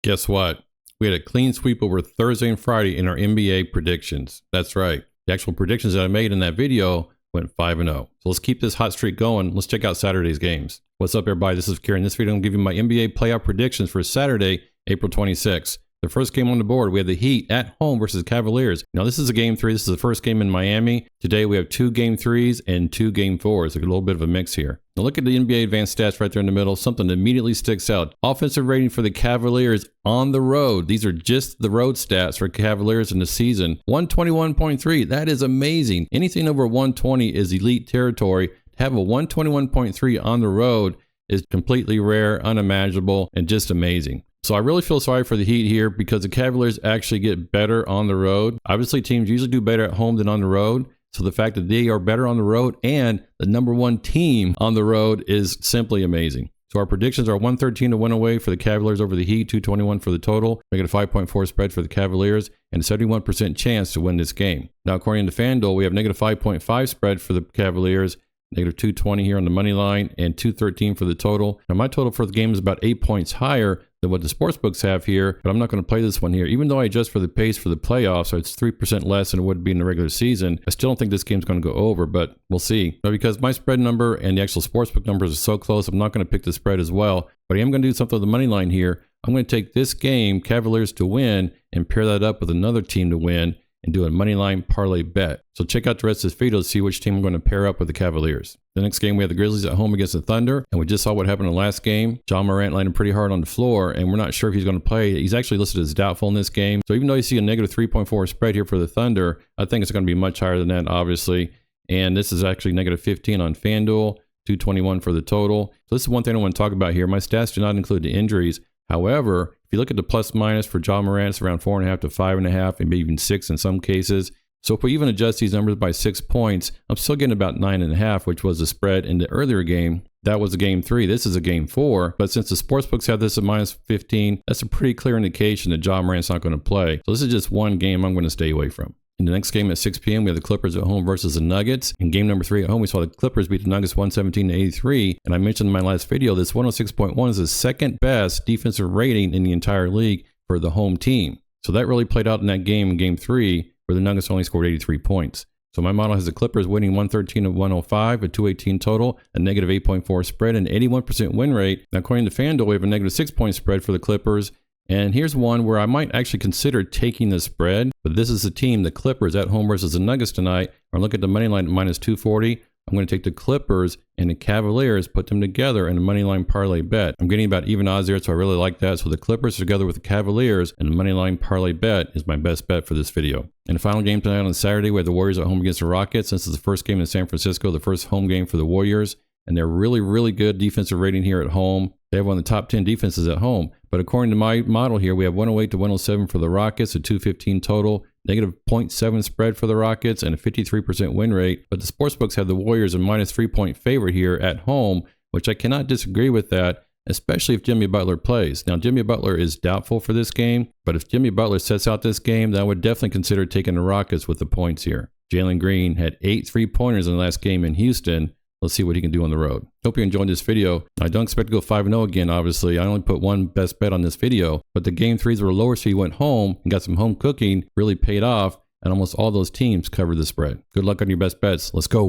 Guess what? We had a clean sweep over Thursday and Friday in our NBA predictions. That's right. The actual predictions that I made in that video went 5-0. So let's keep this hot streak going. Let's check out Saturday's games. What's up, everybody? This is Kieran. In this video, I'm going to give you my NBA playoff predictions for Saturday, April 26th. The first game on the board, we have the Heat at home versus Cavaliers. Now, this is a game 3. This is the first game in Miami. Today, we have 2 game 3s and 2 game 4s. A little bit of a mix here. Now, look at the NBA advanced stats right there in the middle. Something that immediately sticks out. Offensive rating for the Cavaliers on the road. These are just the road stats for Cavaliers in the season. 121.3. That is amazing. Anything over 120 is elite territory. To have a 121.3 on the road is completely rare, unimaginable, and just amazing. So I really feel sorry for the Heat here because the Cavaliers actually get better on the road. Obviously, teams usually do better at home than on the road. So the fact that they are better on the road and the #1 team on the road is simply amazing. So our predictions are 113 to win away for the Cavaliers over the Heat, 221 for the total, making a 5.4 spread for the Cavaliers, and a 71% chance to win this game. Now, according to FanDuel, we have -5.5 spread for the Cavaliers, -220 here on the money line, and 213 for the total. Now, my total for the game is about 8 points higher than what the sportsbooks have here, but I'm not going to play this one here. Even though I adjust for the pace for the playoffs, so it's 3% less than it would be in the regular season, I still don't think this game's going to go over, but we'll see. Now, because my spread number and the actual sportsbook numbers are so close, I'm not going to pick the spread as well, but I am going to do something with the money line here. I'm going to take this game, Cavaliers to win, and pair that up with another team to win, and do a money line parlay bet. So check out the rest of this video to see which team I'm going to pair up with the Cavaliers. The next game, we have the Grizzlies at home against the Thunder, and we just saw what happened in the last game. Ja Morant landed pretty hard on the floor, and we're not sure if he's going to play. He's actually listed as doubtful in this game. So even though you see a -3.4 spread here for the Thunder, I think it's going to be much higher than that, obviously. And this is actually -15 on FanDuel, 221 for the total. So this is one thing I want to talk about here. My stats do not include the injuries. However, if you look at the plus minus for Ja Morant, it's around 4.5 to 5.5, and maybe even 6 in some cases. So if we even adjust these numbers by 6 points, I'm still getting about 9.5, which was the spread in the earlier game. That was a game 3. This is a game 4. But since the sportsbooks have this at -15, that's a pretty clear indication that Ja Morant's not going to play. So this is just one game I'm going to stay away from. In the next game at 6 p.m., we have the Clippers at home versus the Nuggets. In game number 3 at home, we saw the Clippers beat the Nuggets 117-83. And I mentioned in my last video, this 106.1 is the second best defensive rating in the entire league for the home team. So that really played out in that game in game 3, where the Nuggets only scored 83 points. So my model has the Clippers winning 113 to 105, a 218 total, a -8.4 spread, and 81% win rate. Now, according to FanDuel, we have a -6 point spread for the Clippers. And here's one where I might actually consider taking the spread, but this is the team, the Clippers at home versus the Nuggets tonight. Or look at the money line at -240. I'm going to take the Clippers and the Cavaliers, put them together in a money line parlay bet. I'm getting about even odds there, so I really like that. So the Clippers together with the Cavaliers and the money line parlay bet is my best bet for this video. And the final game tonight on Saturday, we have the Warriors at home against the Rockets. This is the first game in San Francisco, the first home game for the Warriors. And they're really, really good defensive rating here at home. They have one of the top 10 defenses at home. But according to my model here, we have 108 to 107 for the Rockets, a 215 total, -0.7 spread for the Rockets, and a 53% win rate. But the sportsbooks have the Warriors a -3 point favorite here at home, which I cannot disagree with that, especially if Jimmy Butler plays. Now, Jimmy Butler is doubtful for this game, but if Jimmy Butler sets out this game, then I would definitely consider taking the Rockets with the points here. Jalen Green had 8 3-pointers in the last game in Houston. Let's see what he can do on the road. Hope you enjoyed this video. I don't expect to go 5-0 again, obviously. I only put one best bet on this video, but the game 3s were lower, so you went home and got some home cooking, really paid off, and almost all those teams covered the spread. Good luck on your best bets. Let's go.